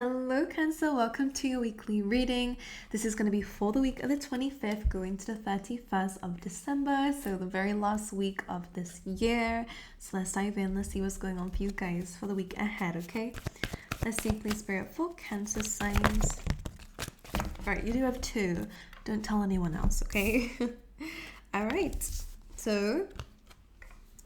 Hello Cancer, welcome to your weekly reading. This is going to be for the week of the 25th going to the 31st of December, so the very last week of this year. So let's dive in, let's see what's going on for you guys for the week ahead, okay? Let's see, please, Spirit, for Cancer signs. Alright, you do have two. Don't tell anyone else, okay? Alright, so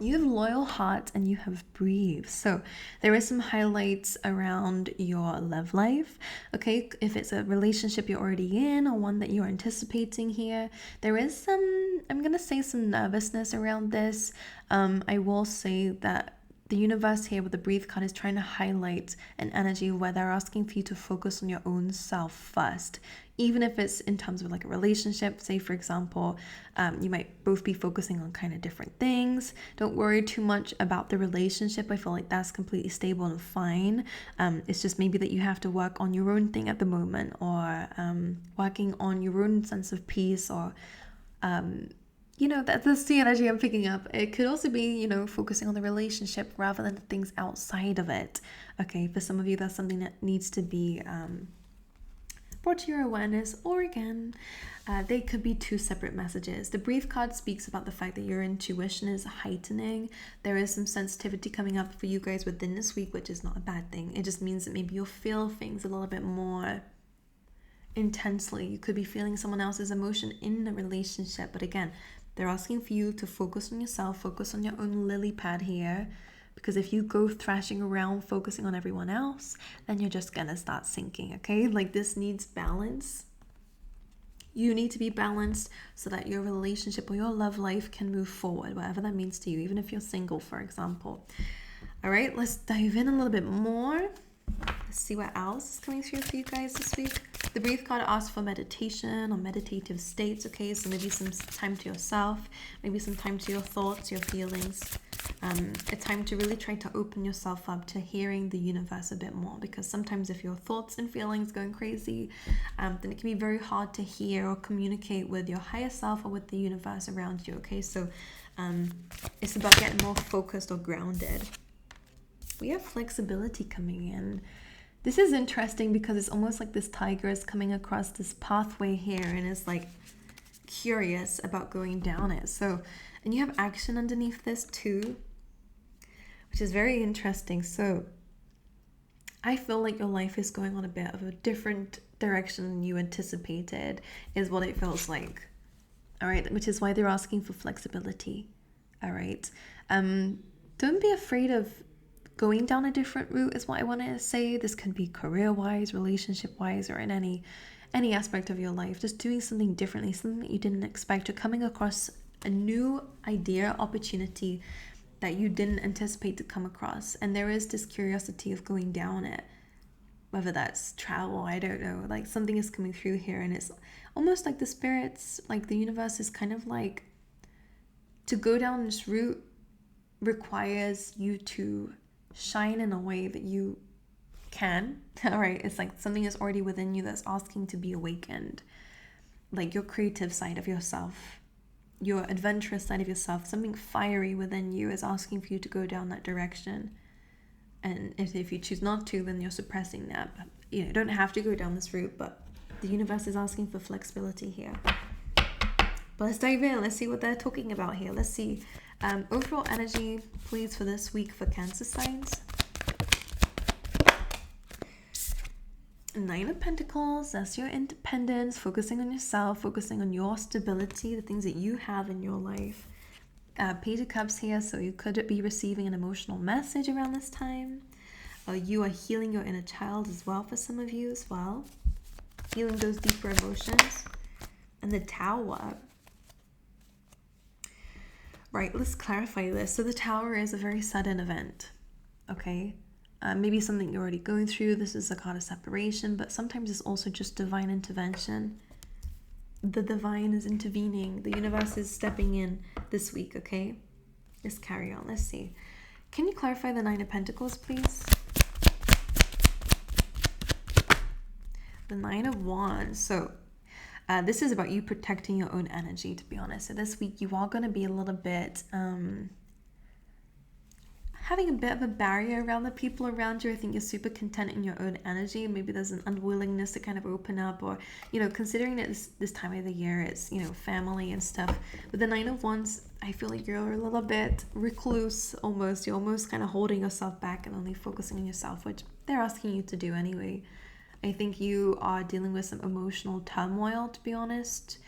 you have loyal heart and you have breathe. So there is some highlights around your love life. Okay, if it's a relationship you're already in or one that you're anticipating here, there is some, I'm gonna say, some nervousness around this. I will say that the universe here with the breathe card is trying to highlight an energy where they're asking for you to focus on your own self first, even if it's in terms of like a relationship. Say, for example, you might both be focusing on kind of different things. Don't worry too much about the relationship. I feel like that's completely stable and fine. It's just maybe that you have to work on your own thing at the moment, or working on your own sense of peace, or that's the energy I'm picking up. It could also be, focusing on the relationship rather than things outside of it. Okay, for some of you, that's something that needs to be brought to your awareness, or again, they could be two separate messages. The Breathe card speaks about the fact that your intuition is heightening. There is some sensitivity coming up for you guys within this week, which is not a bad thing. It just means that maybe you'll feel things a little bit more intensely. You could be feeling someone else's emotion in a relationship, but again, they're asking for you to focus on yourself, focus on your own lily pad here, because if you go thrashing around focusing on everyone else, then you're just gonna start sinking, okay? Like, this needs balance. You need to be balanced so that your relationship or your love life can move forward, whatever that means to you, even if you're single, for example. All right, let's dive in a little bit more. Let's see what else is coming through for you guys this week. The Breathe card asks for meditation or meditative states, okay? So maybe some time to yourself, maybe some time to your thoughts, your feelings. A time to really try to open yourself up to hearing the universe a bit more, because sometimes if your thoughts and feelings going crazy, then it can be very hard to hear or communicate with your higher self or with the universe around you, okay? So it's about getting more focused or grounded. We have flexibility coming in. This is interesting because it's almost like this tiger is coming across this pathway here and is like curious about going down it. So, and you have action underneath this too, which is very interesting. So I feel like your life is going on a bit of a different direction than you anticipated, is what it feels like. All right, which is why they're asking for flexibility. All right. Don't be afraid of going down a different route, is what I want to say. This could be career-wise, relationship-wise, or in any aspect of your life. Just doing something differently, something that you didn't expect, or coming across a new idea, opportunity that you didn't anticipate to come across. And there is this curiosity of going down it, whether that's travel, I don't know. Like, something is coming through here, and it's almost like the spirits, like the universe is kind of like, to go down this route requires you to shine in a way that you can. All right, it's like something is already within you that's asking to be awakened, like your creative side of yourself, your adventurous side of yourself. Something fiery within you is asking for you to go down that direction, and if you choose not to, then you're suppressing that. But you don't have to go down this route, but the universe is asking for flexibility here. But let's dive in. Let's see what they're talking about here. Let's see. Overall energy, please, for this week for Cancer signs. 9 of Pentacles, that's your independence, focusing on yourself, focusing on your stability, the things that you have in your life. Page of Cups here, so you could be receiving an emotional message around this time. You are healing your inner child as well for some of you as well. Healing those deeper emotions. And the Tower. Right, let's clarify this. So the Tower is a very sudden event, okay? Maybe something you're already going through. This is a card of separation, but sometimes it's also just divine intervention. The divine is intervening. The universe is stepping in this week, okay? Let's carry on. Let's see. Can you clarify the 9 of Pentacles, please? The 9 of Wands. So this is about you protecting your own energy, to be honest. So this week you are going to be a little bit having a bit of a barrier around the people around you. I think you're super content in your own energy. Maybe there's an unwillingness to kind of open up, or, you know, considering that this time of the year, it's, you know, family and stuff. With the Nine of Wands, I feel like you're a little bit recluse almost. You're almost kind of holding yourself back and only focusing on yourself, which they're asking you to do anyway. I think you are dealing with some emotional turmoil, to be honest,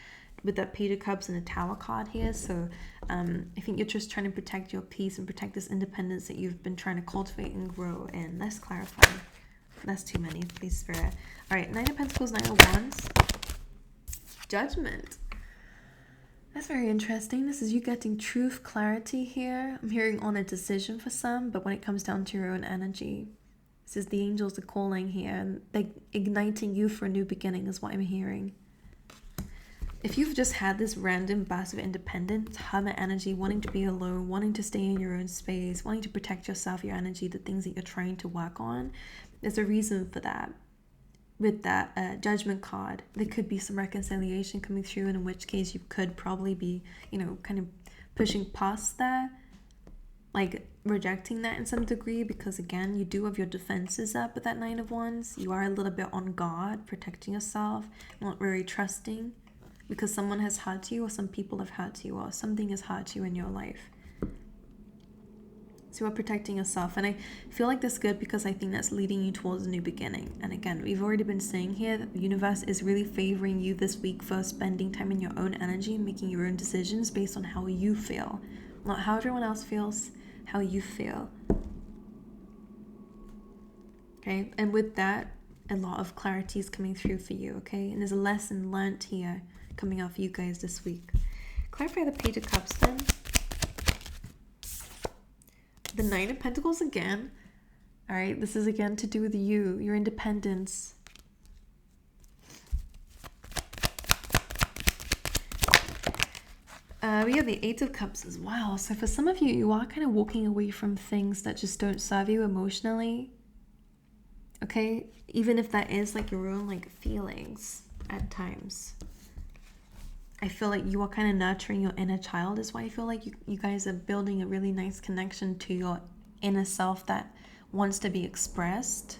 with that Page of Cups and the Tower card here. So I think you're just trying to protect your peace and protect this independence that you've been trying to cultivate and grow in. Let's clarify. That's too many, please, Spirit. All right, Nine of Pentacles, Nine of Wands. Judgment. That's very interesting. This is you getting truth, clarity here. I'm hearing on a decision for some, but when it comes down to your own energy, this is the angels are calling here, and they're igniting you for a new beginning is what I'm hearing. If you've just had this random burst of independence, hermit energy, wanting to be alone, wanting to stay in your own space, wanting to protect yourself, your energy, the things that you're trying to work on, there's a reason for that. With that judgment card, there could be some reconciliation coming through, and in which case you could probably be, you know, kind of pushing past that, like rejecting that in some degree, because again, you do have your defenses up with that Nine of Wands. You are a little bit on guard, protecting yourself, not very trusting, because someone has hurt you, or some people have hurt you, or something has hurt you in your life. So you are protecting yourself, and I feel like that's good because I think that's leading you towards a new beginning. And again, we've already been saying here that the universe is really favoring you this week for spending time in your own energy and making your own decisions based on how you feel, not how everyone else feels, how you feel. Okay, and with that, a lot of clarity is coming through for you, okay? And there's a lesson learnt here coming out for you guys this week. Clarify the Page of Cups then. The Nine of Pentacles again. All right, this is again to do with you, your independence. We have the Eight of Cups as well. So for some of you, you are kind of walking away from things that just don't serve you emotionally. Okay, even if that is like your own like feelings at times. I feel like you are kind of nurturing your inner child. Is why I feel like you guys are building a really nice connection to your inner self that wants to be expressed.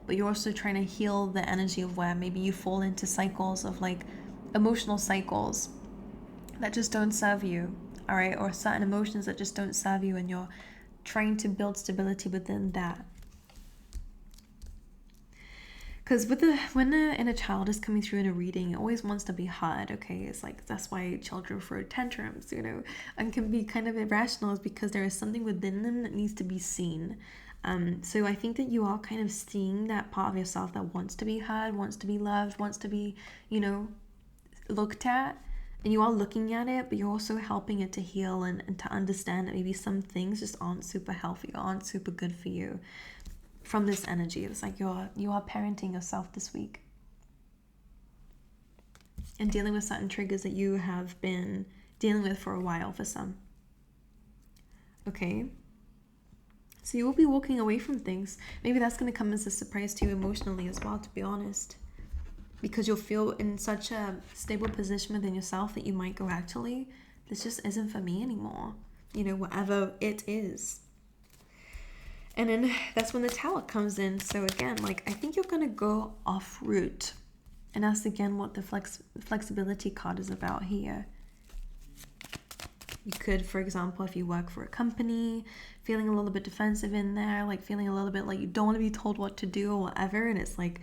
But you're also trying to heal the energy of where maybe you fall into cycles of like emotional cycles that just don't serve you. All right, or certain emotions that just don't serve you, and you're trying to build stability within that. Because when the inner child is coming through in a reading, it always wants to be heard, okay? It's like, that's why children throw tantrums, you know, and can be kind of irrational, is because there is something within them that needs to be seen. So I think that you are kind of seeing that part of yourself that wants to be heard, wants to be loved, wants to be, you know, looked at. And you are looking at it, but you're also helping it to heal and to understand that maybe some things just aren't super healthy, aren't super good for you. From this energy, it's like you are parenting yourself this week and dealing with certain triggers that you have been dealing with for a while for some. Okay, so you will be walking away from things. Maybe that's going to come as a surprise to you emotionally as well, to be honest, because you'll feel in such a stable position within yourself that you might go, actually, this just isn't for me anymore, you know, whatever it is. And then that's when the Tower comes in. So again, like, I think you're going to go off route. And that's again what the flexibility card is about here. You could, for example, if you work for a company, feeling a little bit defensive in there, like feeling a little bit like you don't want to be told what to do or whatever. And it's like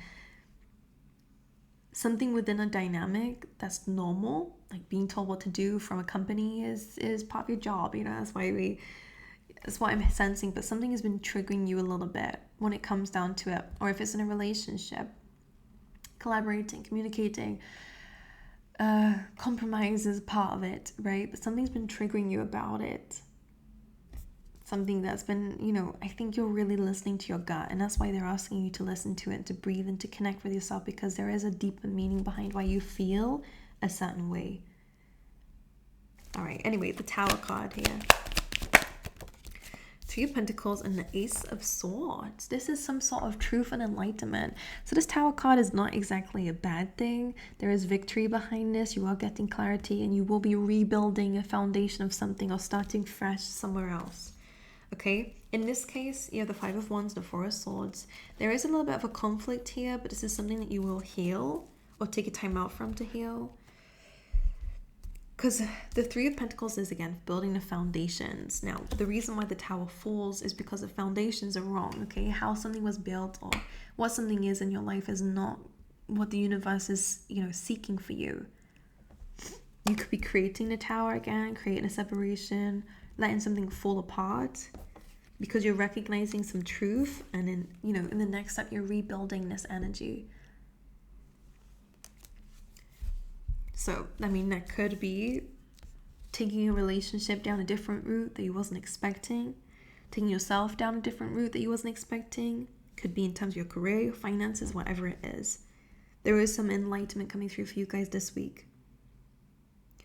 something within a dynamic that's normal. Like being told what to do from a company is part of your job. You know, that's what I'm sensing, but something has been triggering you a little bit when it comes down to it. Or if it's in a relationship, collaborating, communicating, compromise is part of it, right? But something's been triggering you about it. Something that's been, you know, I think you're really listening to your gut, and that's why they're asking you to listen to it, to breathe and to connect with yourself, because there is a deeper meaning behind why you feel a certain way. All right, anyway, the Tower card here. Two of Pentacles and the Ace of Swords. This is some sort of truth and enlightenment. So this Tower card is not exactly a bad thing. There is victory behind this. You are getting clarity, and you will be rebuilding a foundation of something or starting fresh somewhere else. Okay? In this case, you have the Five of Wands, the Four of Swords. There is a little bit of a conflict here, but this is something that you will heal or take a time out from to heal. Because the Three of Pentacles is, again, building the foundations. Now, the reason why the Tower falls is because the foundations are wrong, okay? How something was built or what something is in your life is not what the universe is, seeking for you. You could be creating the Tower again, creating a separation, letting something fall apart because you're recognizing some truth, and then, in the next step, you're rebuilding this energy. So, that could be taking a relationship down a different route that you wasn't expecting, taking yourself down a different route that you wasn't expecting. Could be in terms of your career, your finances, whatever it is. There is some enlightenment coming through for you guys this week,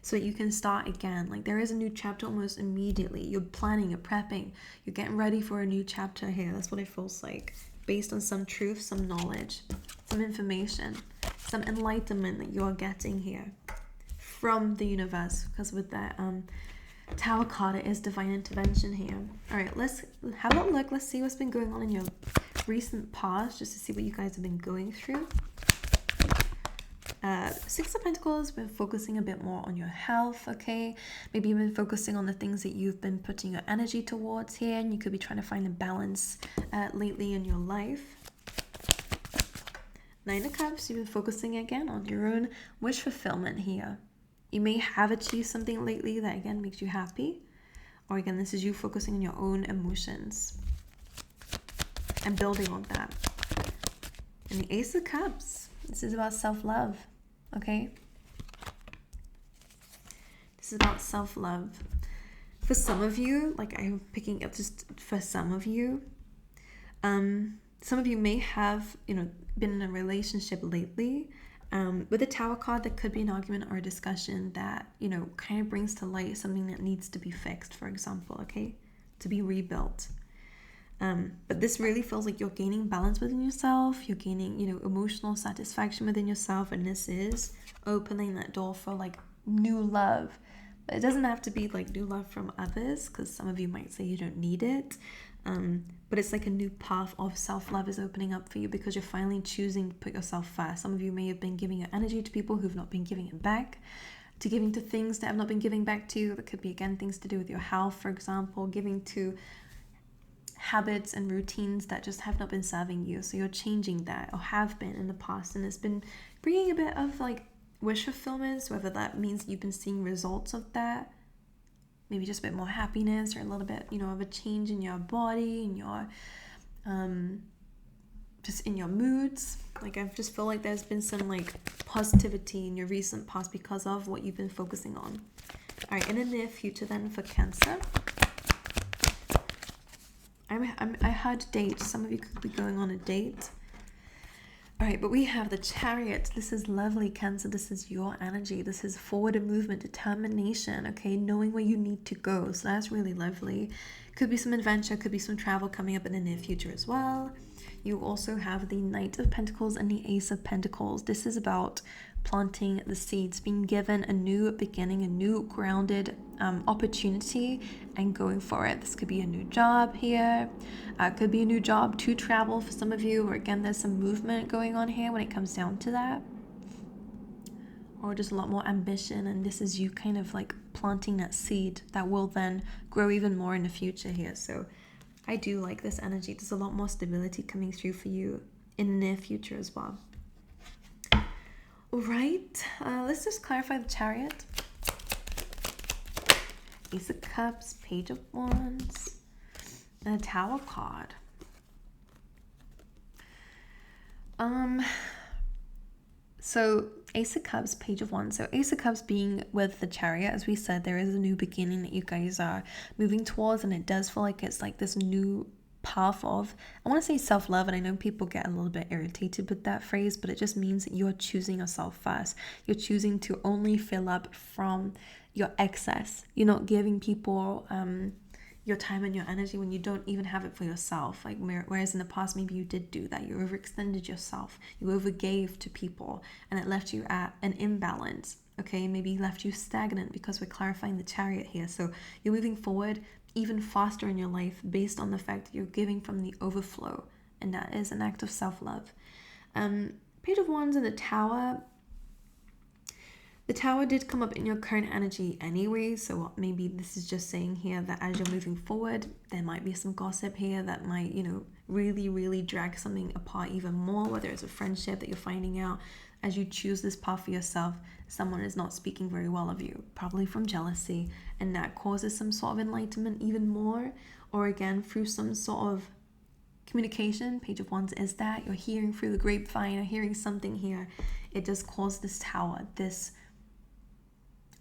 so that you can start again. Like, there is a new chapter almost immediately. You're planning, you're prepping, you're getting ready for a new chapter here. That's what it feels like, based on some truth, some knowledge, some information, some enlightenment that you're getting here from the universe. Because with that Tower card, it is divine intervention here. All right, let's have a look. Let's see what's been going on in your recent past, just to see what you guys have been going through. Six of Pentacles, been focusing a bit more on your health, okay? Maybe you've been focusing on the things that you've been putting your energy towards here, and you could be trying to find a balance lately in your life. Nine of Cups, you've been focusing again on your own wish fulfillment here. You may have achieved something lately that, again, makes you happy. Or again, this is you focusing on your own emotions and building on that. And the Ace of Cups, this is about self-love, okay? This is about self-love. For some of you, like I'm picking up just for some of you may have, been in a relationship lately. With the Tower card, there could be an argument or a discussion that, kind of brings to light something that needs to be fixed, for example, okay? To be rebuilt. But this really feels like you're gaining balance within yourself. You're gaining, emotional satisfaction within yourself. And this is opening that door for, like, new love. But it doesn't have to be, like, new love from others, because some of you might say you don't need it. But it's like a new path of self-love is opening up for you because you're finally choosing to put yourself first. Some of you may have been giving your energy to people who've not been giving it back, to giving to things that have not been giving back to you. That could be, again, things to do with your health, for example, giving to habits and routines that just have not been serving you. So you're changing that, or have been in the past, and it's been bringing a bit of, like, wish fulfillment, whether that means you've been seeing results of that. Maybe just a bit more happiness, or a little bit, of a change in your body, in your, just in your moods. Like, I just feel like there's been some, like, positivity in your recent past because of what you've been focusing on. All right, in the near future then for Cancer, I had dates. Some of you could be going on a date. All right, but we have the Chariot. This is lovely, Cancer. This is your energy. This is forward movement, determination, okay? Knowing where you need to go. So that's really lovely. Could be some adventure, could be some travel coming up in the near future as well. You also have the Knight of Pentacles and the Ace of Pentacles. This is about planting the seeds, being given a new beginning, a new grounded opportunity, and going for it. This could be a new job here. Could be a new job to travel for some of you, or again, there's some movement going on here when it comes down to that. Or just a lot more ambition, and this is you kind of like planting that seed that will then grow even more in the future here. So I do like this energy. There's a lot more stability coming through for you in the near future as well. All right, let's just clarify the Chariot. Ace of Cups, Page of Wands, and a Tower card. So Ace of Cups, Page of Wands. So Ace of Cups being with the Chariot, as we said, there is a new beginning that you guys are moving towards, and it does feel like it's like this new path of, I want to say self-love, and I know people get a little bit irritated with that phrase, but it just means that you're choosing yourself first. You're choosing to only fill up from your excess. You're not giving people your time and your energy when you don't even have it for yourself. Like, whereas in the past, maybe you did do that. You overextended yourself. You overgave to people, and it left you at an imbalance. Okay, maybe left you stagnant, because we're clarifying the Chariot here. So you're moving forward. even faster in your life based on the fact that you're giving from the overflow, and that is an act of self-love. Page of Wands in the Tower. The Tower did come up in your current energy anyway, so maybe this is just saying here that as you're moving forward, there might be some gossip here that might, you know, really, really drag something apart even more, whether it's a friendship that you're finding out as you choose this path for yourself, someone is not speaking very well of you, probably from jealousy, and that causes some sort of enlightenment even more, or again, through some sort of communication. Page of Wands is that you're hearing through the grapevine, or hearing something here. It does cause this Tower, this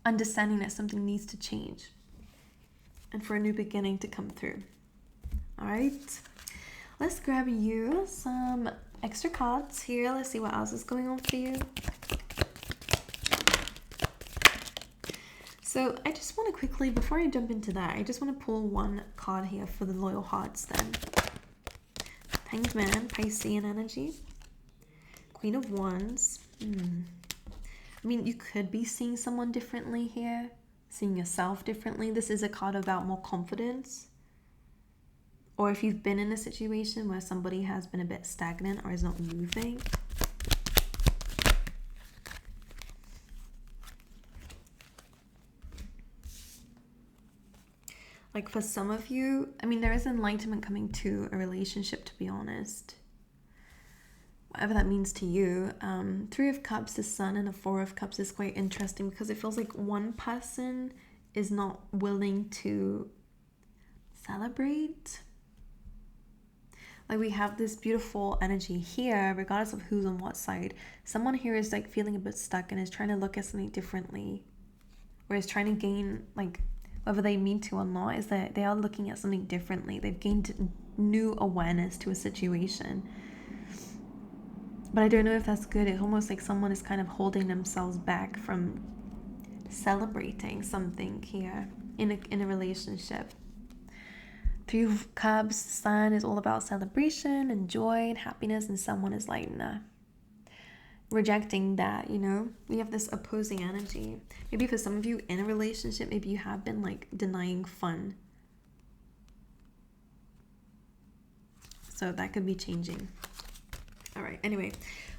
understanding that something needs to change and for a new beginning to come through. All right, let's grab you some extra cards here. Let's see what else is going on for you. So I just want to quickly, before I jump into that, I just want to pull one card here for the loyal hearts then. Hanged Man, Piscean energy. Queen of Wands. I mean, you could be seeing someone differently here, seeing yourself differently. This is a card about more confidence. Or if you've been in a situation where somebody has been a bit stagnant or is not moving. Like for some of you, I mean, there is enlightenment coming to a relationship, to be honest. Whatever that means to you. Three of Cups, the Sun, and a Four of Cups is quite interesting because it feels like one person is not willing to celebrate. Like we have this beautiful energy here, regardless of who's on what side. Someone here is like feeling a bit stuck and is trying to look at something differently, or is trying to gain, like, whether they mean to or not, is that they are looking at something differently. They've gained new awareness to a situation. But I don't know if that's good. It's almost like someone is kind of holding themselves back from celebrating something here in a relationship. Three of Cups, Sun is all about celebration and joy and happiness, and someone is like, nah, rejecting that, you know? We have this opposing energy. Maybe for some of you in a relationship, maybe you have been like denying fun. So that could be changing. All right, anyway,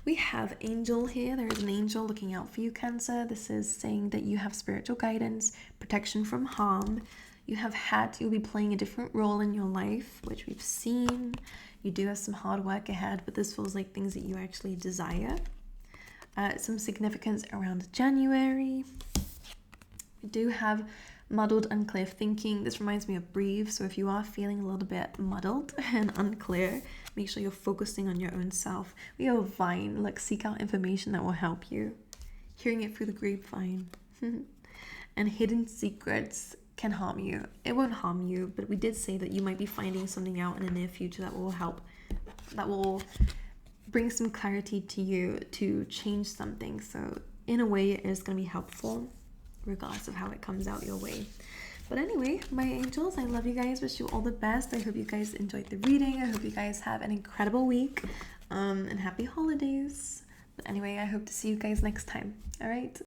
we have Angel here. There is an angel looking out for you, Cancer. This is saying that you have spiritual guidance, protection from harm. You'll be playing a different role in your life, which we've seen. You do have some hard work ahead, but this feels like things that you actually desire. Some significance around January. We do have muddled, unclear thinking. This reminds me of Breathe. So if you are feeling a little bit muddled and unclear, make sure you're focusing on your own self. We have Vine, like seek out information that will help you. Hearing it through the grapevine. And hidden secrets can harm you. It won't harm you, but we did say that you might be finding something out in the near future that will help, that will bring some clarity to you to change something. So in a way, it is going to be helpful, regardless of how it comes out your way. But anyway, my angels, I love you guys. Wish you all the best. I hope you guys enjoyed the reading. I hope you guys have an incredible week, and happy holidays. But anyway, I hope to see you guys next time. All right.